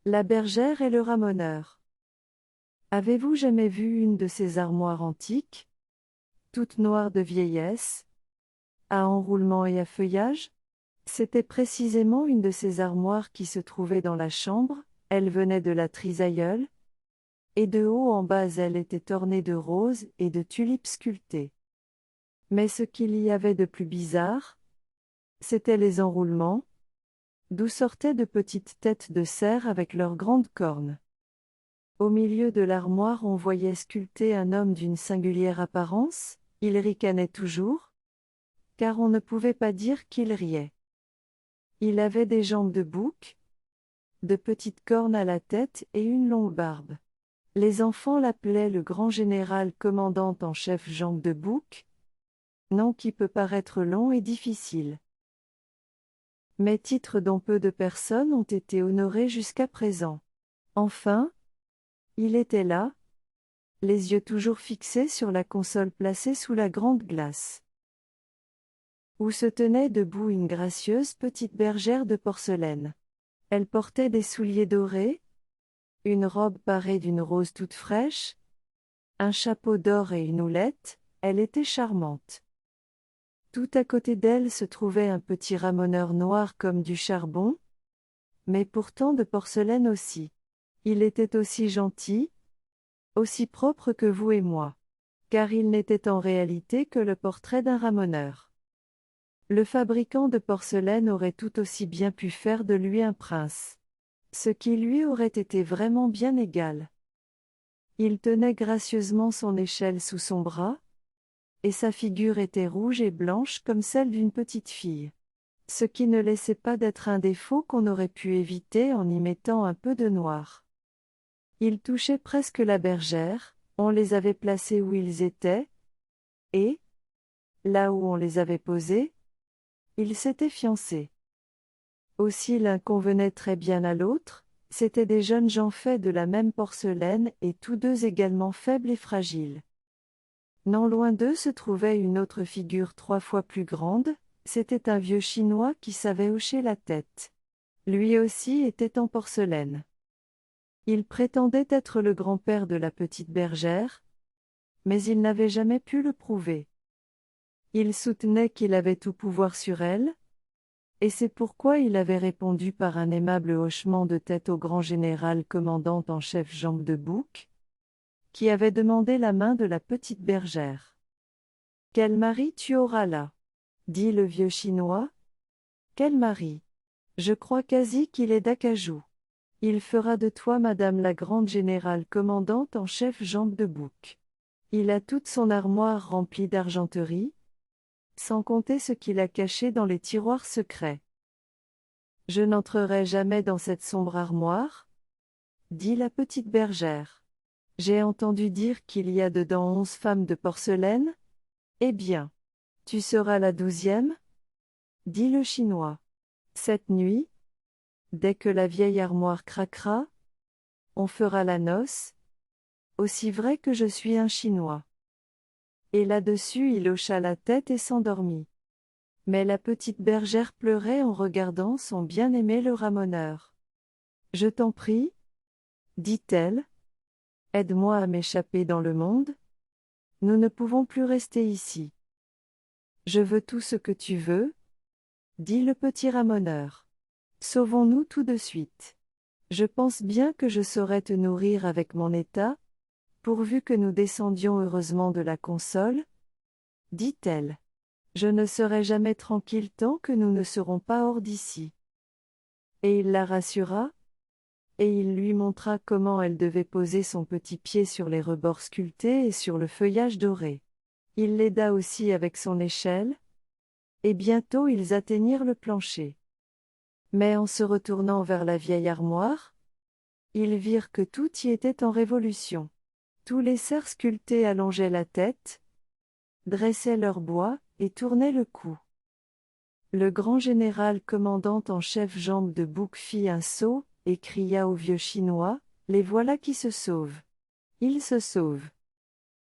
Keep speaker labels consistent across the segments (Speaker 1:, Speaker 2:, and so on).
Speaker 1: La bergère et le ramoneur. Avez-vous jamais vu une de ces armoires antiques, toute noire de vieillesse, à enroulement et à feuillage? C'était précisément une de ces armoires qui se trouvait dans la chambre, elle venait de la trisaïeule, et de haut en bas elle était ornée de roses et de tulipes sculptées. Mais ce qu'il y avait de plus bizarre, c'étaient les enroulements, d'où sortaient de petites têtes de cerf avec leurs grandes cornes. Au milieu de l'armoire on voyait sculpté un homme d'une singulière apparence, il ricanait toujours, car on ne pouvait pas dire qu'il riait. Il avait des jambes de bouc, de petites cornes à la tête et une longue barbe. Les enfants l'appelaient le grand général commandant en chef Jambes de Bouc, nom qui peut paraître long et difficile, mais titre dont peu de personnes ont été honorées jusqu'à présent. Enfin, il était là, les yeux toujours fixés sur la console placée sous la grande glace, où se tenait debout une gracieuse petite bergère de porcelaine. Elle portait des souliers dorés, une robe parée d'une rose toute fraîche, un chapeau d'or et une houlette, elle était charmante. Tout à côté d'elle se trouvait un petit ramoneur noir comme du charbon, mais pourtant de porcelaine aussi. Il était aussi gentil, aussi propre que vous et moi, car il n'était en réalité que le portrait d'un ramoneur. Le fabricant de porcelaine aurait tout aussi bien pu faire de lui un prince, ce qui lui aurait été vraiment bien égal. Il tenait gracieusement son échelle sous son bras, et sa figure était rouge et blanche comme celle d'une petite fille, ce qui ne laissait pas d'être un défaut qu'on aurait pu éviter en y mettant un peu de noir. Il touchait presque la bergère, on les avait placés où ils étaient, et, là où on les avait posés, ils s'étaient fiancés. Aussi l'un convenait très bien à l'autre, c'étaient des jeunes gens faits de la même porcelaine et tous deux également faibles et fragiles. Non loin d'eux se trouvait une autre figure 3 fois plus grande, c'était un vieux Chinois qui savait hocher la tête. Lui aussi était en porcelaine. Il prétendait être le grand-père de la petite bergère, mais il n'avait jamais pu le prouver. Il soutenait qu'il avait tout pouvoir sur elle, et c'est pourquoi il avait répondu par un aimable hochement de tête au grand général commandant en chef Jambes de Bouc, qui avait demandé la main de la petite bergère. « Quel mari tu auras là ?» dit le vieux Chinois. « Quel mari ? Je crois quasi qu'il est d'acajou. Il fera de toi madame la grande générale commandante en chef Jambes de Bouc. Il a toute son armoire remplie d'argenterie, sans compter ce qu'il a caché dans les tiroirs secrets. » « Je n'entrerai jamais dans cette sombre armoire, » dit la petite bergère. « J'ai entendu dire qu'il y a dedans 11 femmes de porcelaine. Eh bien, tu seras la 12e, » dit le Chinois. « Cette nuit, dès que la vieille armoire craquera, on fera la noce, aussi vrai que je suis un Chinois. » Et là-dessus il hocha la tête et s'endormit. Mais la petite bergère pleurait en regardant son bien-aimé le ramoneur. « Je t'en prie, » dit-elle, « aide-moi à m'échapper dans le monde. Nous ne pouvons plus rester ici. »« Je veux tout ce que tu veux, » dit le petit ramoneur. « Sauvons-nous tout de suite. Je pense bien que je saurais te nourrir avec mon état, pourvu que nous descendions heureusement de la console, » dit-elle. « Je ne serai jamais tranquille tant que nous ne serons pas hors d'ici. » Et il la rassura, et il lui montra comment elle devait poser son petit pied sur les rebords sculptés et sur le feuillage doré. Il l'aida aussi avec son échelle, et bientôt ils atteignirent le plancher. Mais en se retournant vers la vieille armoire, ils virent que tout y était en révolution. Tous les cerfs sculptés allongeaient la tête, dressaient leur bois, et tournaient le cou. Le grand général commandant en chef Jambes de Bouc fit un saut, et cria au vieux Chinois, « Les voilà qui se sauvent. Ils se sauvent. »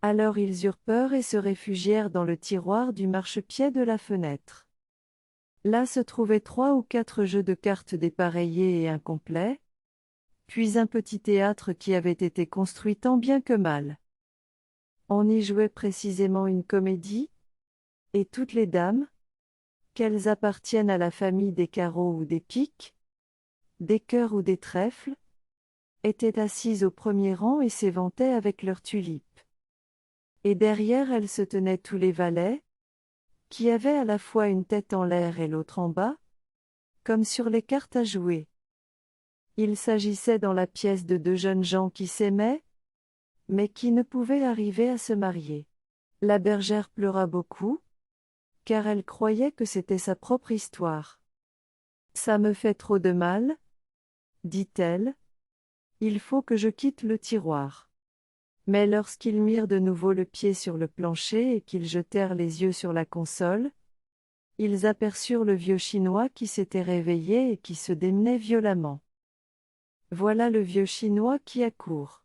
Speaker 1: Alors ils eurent peur et se réfugièrent dans le tiroir du marchepied de la fenêtre. Là se trouvaient 3 ou 4 jeux de cartes dépareillés et incomplets, puis un petit théâtre qui avait été construit tant bien que mal. On y jouait précisément une comédie, et toutes les dames, qu'elles appartiennent à la famille des carreaux ou des piques, des cœurs ou des trèfles, étaient assises au premier rang et s'éventaient avec leurs tulipes. Et derrière elles se tenaient tous les valets, qui avaient à la fois une tête en l'air et l'autre en bas, comme sur les cartes à jouer. Il s'agissait dans la pièce de deux jeunes gens qui s'aimaient, mais qui ne pouvaient arriver à se marier. La bergère pleura beaucoup, car elle croyait que c'était sa propre histoire. « Ça me fait trop de mal, dit-elle, il faut que je quitte le tiroir. » Mais lorsqu'ils mirent de nouveau le pied sur le plancher et qu'ils jetèrent les yeux sur la console, ils aperçurent le vieux Chinois qui s'était réveillé et qui se démenait violemment. « Voilà le vieux Chinois qui accourt !»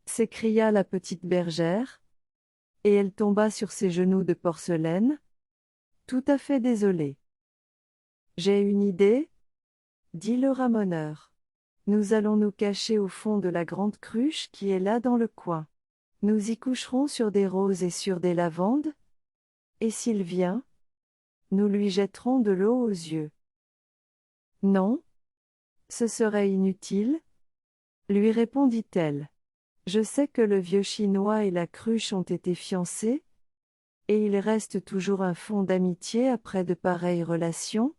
Speaker 1: s'écria la petite bergère, et elle tomba sur ses genoux de porcelaine, tout à fait désolée. « J'ai une idée, dit le ramoneur. Nous allons nous cacher au fond de la grande cruche qui est là dans le coin. Nous y coucherons sur des roses et sur des lavandes, et s'il vient, nous lui jetterons de l'eau aux yeux. » « Non, ce serait inutile, lui répondit-elle. Je sais que le vieux Chinois et la cruche ont été fiancés, et il reste toujours un fond d'amitié après de pareilles relations,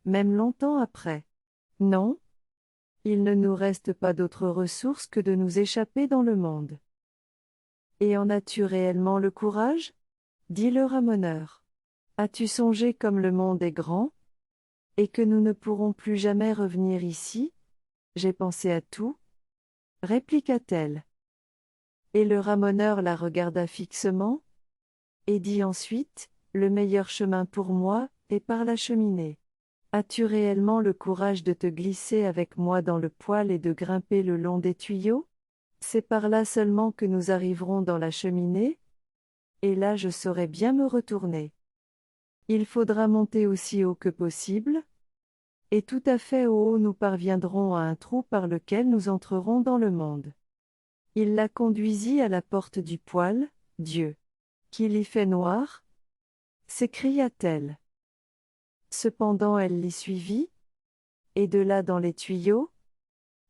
Speaker 1: même longtemps après. Non, il ne nous reste pas d'autre ressource que de nous échapper dans le monde. Et en as-tu réellement le courage ? Dit le ramoneur. As-tu songé comme le monde est grand, et que nous ne pourrons plus jamais revenir ici ? J'ai pensé à tout, répliqua-t-elle. Et le ramoneur la regarda fixement, et dit ensuite, le meilleur chemin pour moi est par la cheminée. As-tu réellement le courage de te glisser avec moi dans le poêle et de grimper le long des tuyaux ? C'est par là seulement que nous arriverons dans la cheminée, et là je saurai bien me retourner. Il faudra monter aussi haut que possible, et tout à fait au haut nous parviendrons à un trou par lequel nous entrerons dans le monde. Il la conduisit à la porte du poêle. « Dieu, qu'il y fait noir !» s'écria-t-elle. Cependant elle l'y suivit, et de là dans les tuyaux,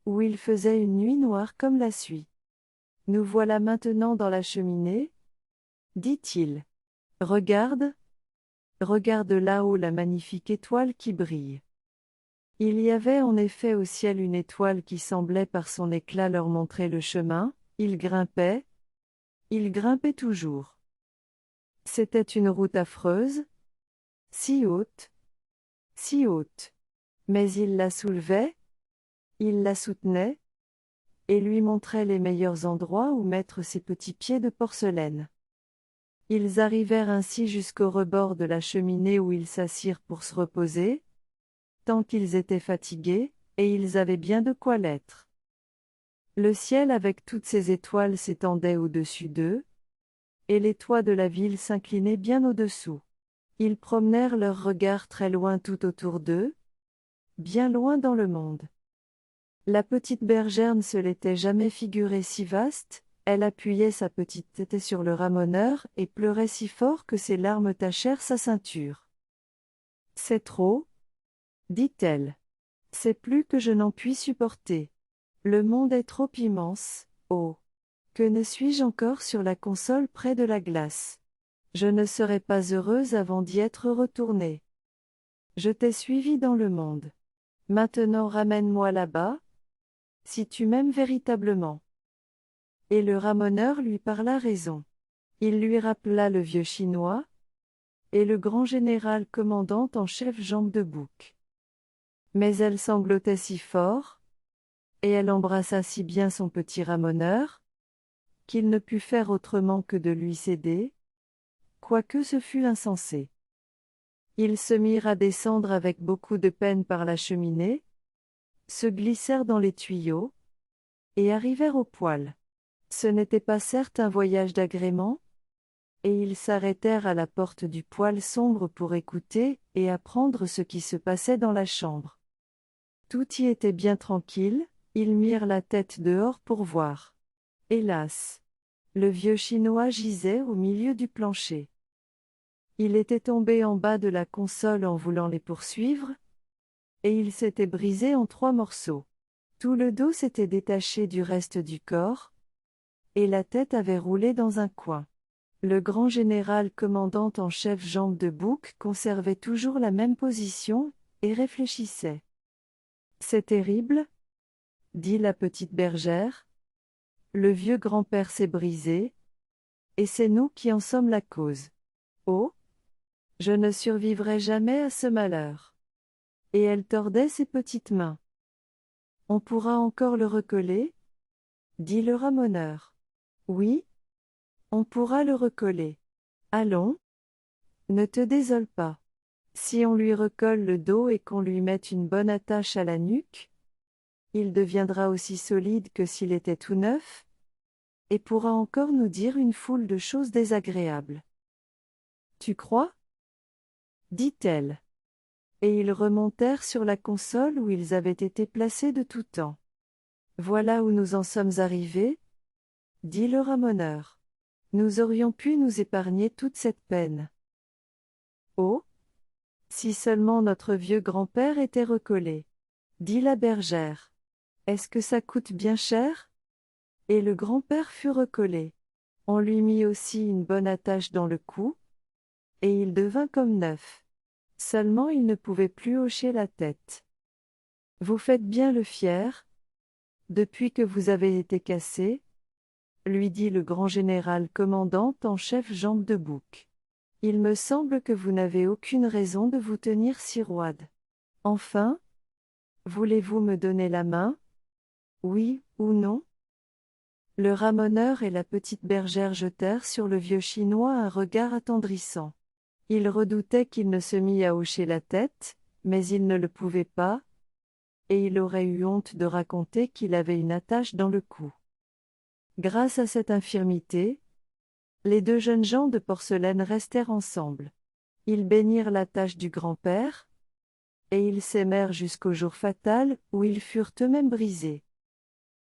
Speaker 1: où il faisait une nuit noire comme la suie. « Nous voilà maintenant dans la cheminée, dit-il. Regarde, regarde là-haut la magnifique étoile qui brille. » Il y avait en effet au ciel une étoile qui semblait par son éclat leur montrer le chemin. Il grimpait toujours. C'était une route affreuse, si haute, mais il la soulevait, il la soutenait, et lui montrait les meilleurs endroits où mettre ses petits pieds de porcelaine. Ils arrivèrent ainsi jusqu'au rebord de la cheminée où ils s'assirent pour se reposer, tant qu'ils étaient fatigués, et ils avaient bien de quoi l'être. Le ciel avec toutes ses étoiles s'étendait au-dessus d'eux, et les toits de la ville s'inclinaient bien au-dessous. Ils promenèrent leurs regards très loin tout autour d'eux, bien loin dans le monde. La petite bergère ne se l'était jamais figurée si vaste, elle appuyait sa petite tête sur le ramoneur et pleurait si fort que ses larmes tachèrent sa ceinture. « C'est trop, dit-elle. C'est plus que je n'en puis supporter. Le monde est trop immense, oh! Que ne suis-je encore sur la console près de la glace? Je ne serai pas heureuse avant d'y être retournée. Je t'ai suivi dans le monde. Maintenant ramène-moi là-bas, si tu m'aimes véritablement. » Et le ramoneur lui parla raison. Il lui rappela le vieux Chinois, et le grand général commandant en chef Jambe de Bouc. Mais elle sanglotait si fort, et elle embrassa si bien son petit ramoneur, qu'il ne put faire autrement que de lui céder, quoique ce fût insensé. Ils se mirent à descendre avec beaucoup de peine par la cheminée, se glissèrent dans les tuyaux, et arrivèrent au poêle. Ce n'était pas certes un voyage d'agrément, et ils s'arrêtèrent à la porte du poêle sombre pour écouter et apprendre ce qui se passait dans la chambre. Tout y était bien tranquille, Ils mirent la tête dehors pour voir. Hélas! Le vieux Chinois gisait au milieu du plancher. Il était tombé en bas de la console en voulant les poursuivre, et il s'était brisé en 3 morceaux. Tout le dos s'était détaché du reste du corps, et la tête avait roulé dans un coin. Le grand général commandant en chef Jambe de Bouc conservait toujours la même position, et réfléchissait. C'est terrible, dit la petite bergère. Le vieux grand-père s'est brisé, et c'est nous qui en sommes la cause. Oh! Je ne survivrai jamais à ce malheur. Et elle tordait ses petites mains. On pourra encore le recoller? Dit le ramoneur. Oui, on pourra le recoller. Allons? Ne te désole pas. Si on lui recolle le dos et qu'on lui mette une bonne attache à la nuque, il deviendra aussi solide que s'il était tout neuf, et pourra encore nous dire une foule de choses désagréables. Tu crois? Dit-elle. Et ils remontèrent sur la console où ils avaient été placés de tout temps. Voilà où nous en sommes arrivés, dit le ramoneur. Nous aurions pu nous épargner toute cette peine. Oh! Si seulement notre vieux grand-père était recollé, dit la bergère. Est-ce que ça coûte bien cher? Et le grand-père fut recollé. On lui mit aussi une bonne attache dans le cou, et il devint comme neuf. Seulement il ne pouvait plus hocher la tête. Vous faites bien le fier, depuis que vous avez été cassé, lui dit le grand général commandant en chef Jambe de Bouc. Il me semble que vous n'avez aucune raison de vous tenir si roide. Enfin, voulez-vous me donner la main? Oui ou non? Le ramoneur et la petite bergère jetèrent sur le vieux Chinois un regard attendrissant. Ils redoutaient qu'il ne se mît à hocher la tête, mais il ne le pouvait pas, et il aurait eu honte de raconter qu'il avait une attache dans le cou. Grâce à cette infirmité, les 2 jeunes gens de porcelaine restèrent ensemble. Ils bénirent l'attache du grand-père, et ils s'aimèrent jusqu'au jour fatal où ils furent eux-mêmes brisés.